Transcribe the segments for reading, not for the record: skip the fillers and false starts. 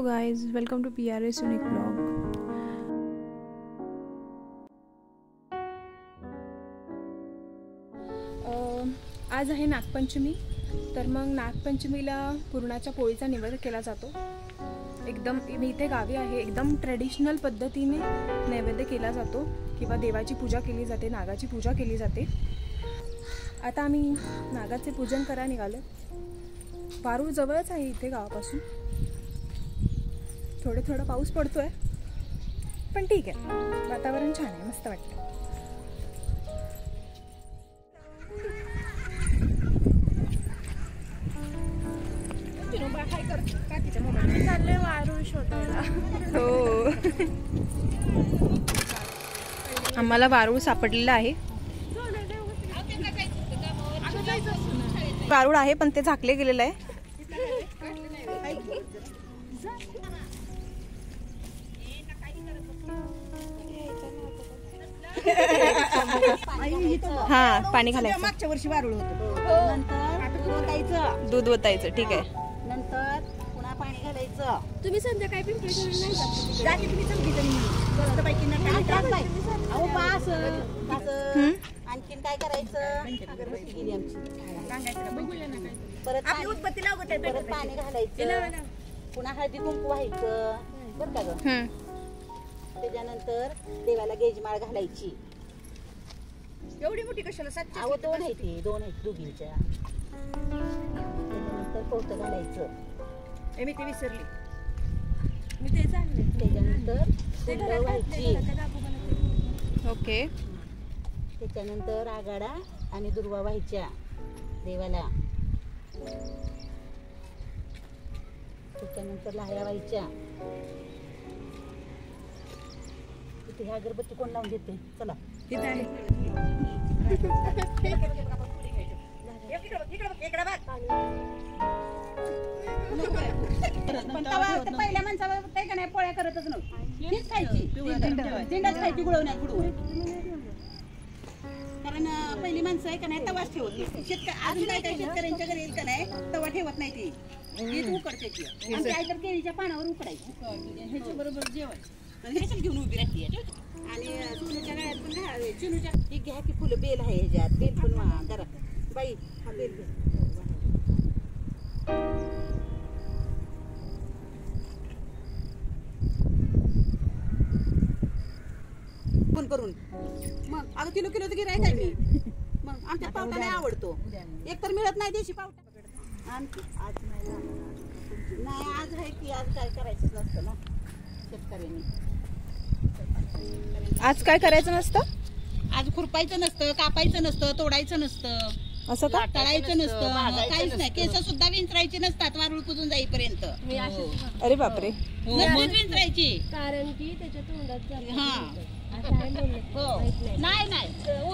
Hello guys, welcome to PRS unique blog. आज आहे नागपंचमी, तर मग नागपंचमीला पुरणाच्या पोळीचा निवेद केला जातो। एकदम मी इथे गावी आहे, एकदम ट्रेडिशनल पद्धतीने नैवेद्य केला जातो किंवा देवाची पूजा केली जाते, नागाची पूजा केली जाते। आता आम्ही नागाचे पूजन करायला निघालो। वारूळ जवळच आहे इथे गावापासून, थोडा पाऊस पडतोय पण ठीक आहे, वातावरण छान आहे, मस्त वाटतं। चालले वारूळ शोधायला। हो, आम्हाला वारूळ सापडलेला आहे। वारूळ आहे पण ते झाकले गेलेलं आहे। हा, पाणी घालायचं। मागच्या वर्षी वारूळ होतं, नंतर दूध ओतायचं, ठीक आहे। नंतर पुन्हा पाणी घालायचं। तुम्ही संध्याकाळी पिंपरी नाही जाते तुम्ही चौघी जणी मस्तपैकी अहो बास आणखीन काय करायचं? अगरबत्ती गेली आमची, परत उदबत्ती लागत, परत पाणी घालायचं, पुन्हा हळदी कुंकू व्हायचं बरं का ग। त्याच्यानंतर देवाला गेजमाळ घालायची। एवढी मोठी कशाला? अहो दोन आहेत दोघींच्या। त्याच्यानंतर पोतं घालायचं, मी ते विसरली, मी ते सांगले। त्याच्यानंतर कुंड व्हायची, ओके। त्याच्यानंतर आगाडा आणि दुर्वा व्हायच्या देवाला। त्याच्यानंतर लाह्या व्हायच्या। तिथे ह्या अगरबत्ती कोण लावून देते? चला तिथे आहे। पण पहिल्या माणसाला काय का नाही, पोळ्या करतच नव्हती, तीच खायची, दिंडाच खायची, गुळवण्यात बुडवून। कारण पहिली माणसं आहे का नाही तवाच ठेवत नसते। अजून काय शेतकऱ्यांच्या घरी येईल का नाही तवा ठेवत नाही, ती हीच उकडते ती। आमची आई तर केळीच्या पानावर उकडायची, ह्याच्या बरोबर जेवण ह्याच्यात घेऊन उभी राहते। आणि चिनूच्या गळ्यात पण चिनूच्या ही घ्या की फुलं, बेल आहे ह्याच्यात, बेल पण करा बाई, हा बेल फोन करून। मग अगं किलो गिरायक आहे मी, मग आमच्या पावटा नाही आवडतो, एक तर मिळत नाही देशी पावटा। आणखी आज नाही आज आहे की आज काय करायचं नसतं ना शेतकऱ्यांनी। आज काय करायचं नसतं? आज खुरपायचं नसतं, कापायचं नसतं, तोडायचं नसतं, असं का? तळायचं नसतं, काहीच नाही। केस सुद्धा विंचरायचे नसतात वारूळ पुजून जाईपर्यंत। अरे बापरे, नसतेच विंचरायची, कारण की त्याच्या तोंडात नाही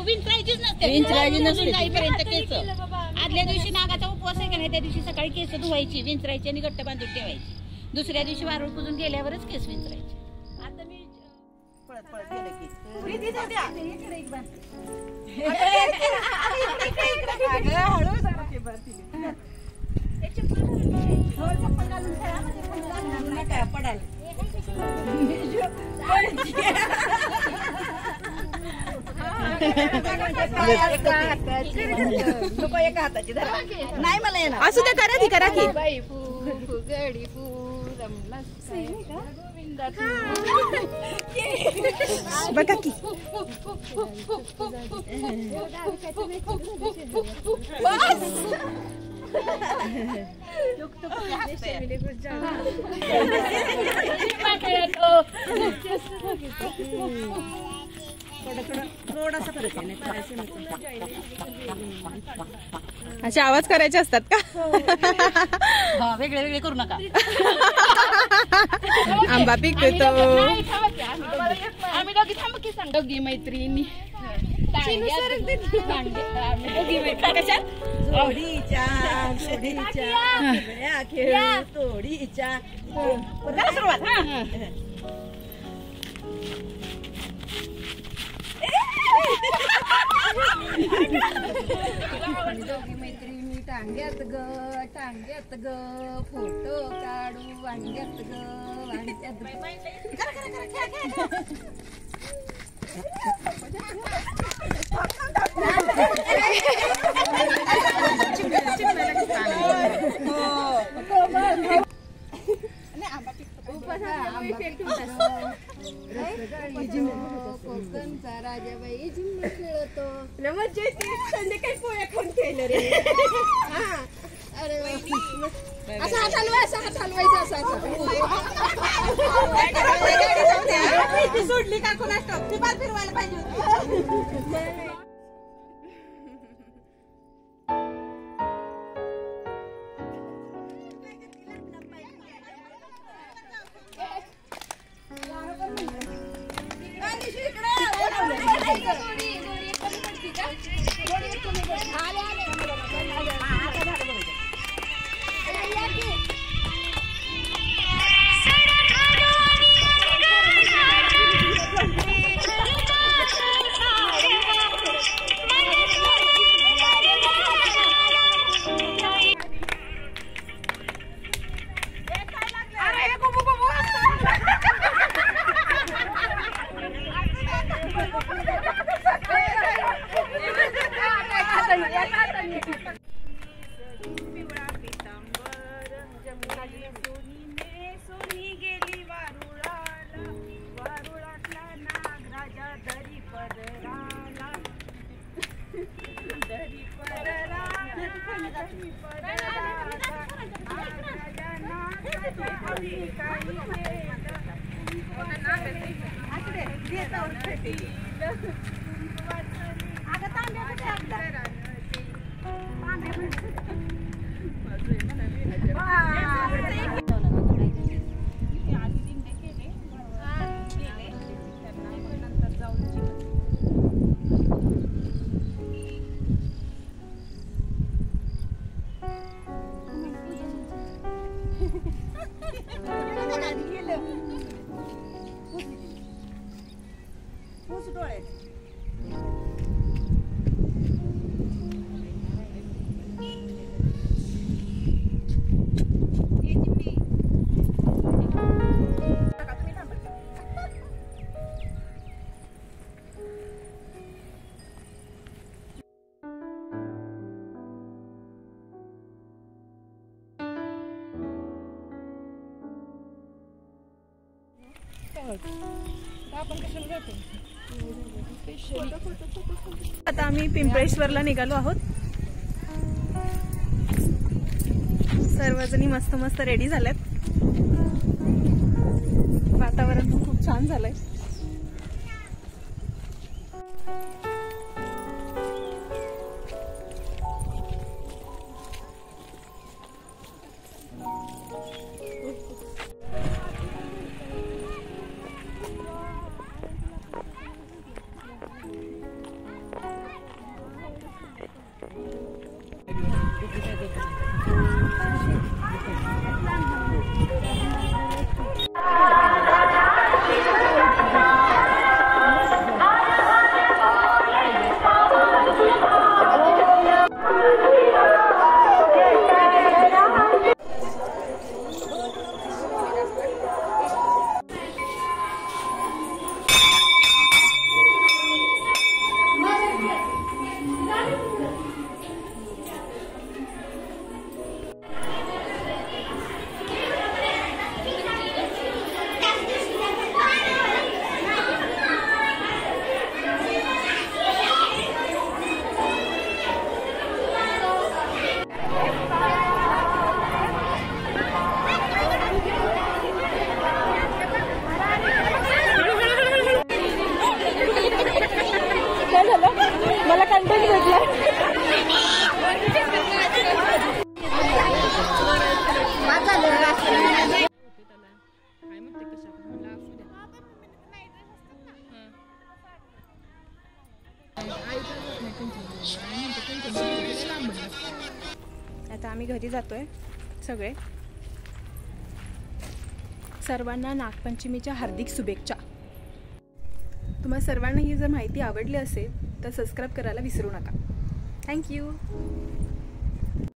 विंचरायचीच नसते, विंचरायची नसते जाईपर्यंत केस। आदल्या दिवशी नागाचा उपवास आहे का नाही, त्या दिवशी सकाळी केस धुवायची, विंचरायची आणि घट्ट बांधून ठेवायची। दुसऱ्या दिवशी वारूळ पुजून गेल्यावरच केस विंचरायचे। आता मी पळत गेलं की पडाल। एका हाताची नाही मला येणार, असू दे, करा की करा की। गडी बघा की थोडासा फरक आहे, असे आवाज करायचे असतात का? वेगळे वेगळे करू नका। आंबा पिकतो, आम्ही दोघी थांब की सांग, दोघी मैत्रिणी सुरुवात। दोघी मैत्रिणी टांग्यात ग फोटो काढू वांग्यात ग वांग्यात कोकणचा राजाबाई झिम्मा खेळतो संध्याकाळी पोळ्या खाऊन खेळलं रे. अरे असा हात हलवायचा सोडली का कोणास ठाऊक, ती बाल फिरवायला पाहिजे होती. आता आम्ही पिंपळेश्वरला निघालो आहोत. सर्वजणी मस्त मस्त रेडी झाल्यात. वातावरण पण खूप छान झालंय. मला कंटेंट भेटला. आता आम्ही घरी जातोय सगळे. सर्वांना नागपंचमीच्या हार्दिक शुभेच्छा. तुम्हाला सर्वांना ही जर माहिती आवडली असेल तर सबस्क्राईब करायला विसरू नका. थँक्यू.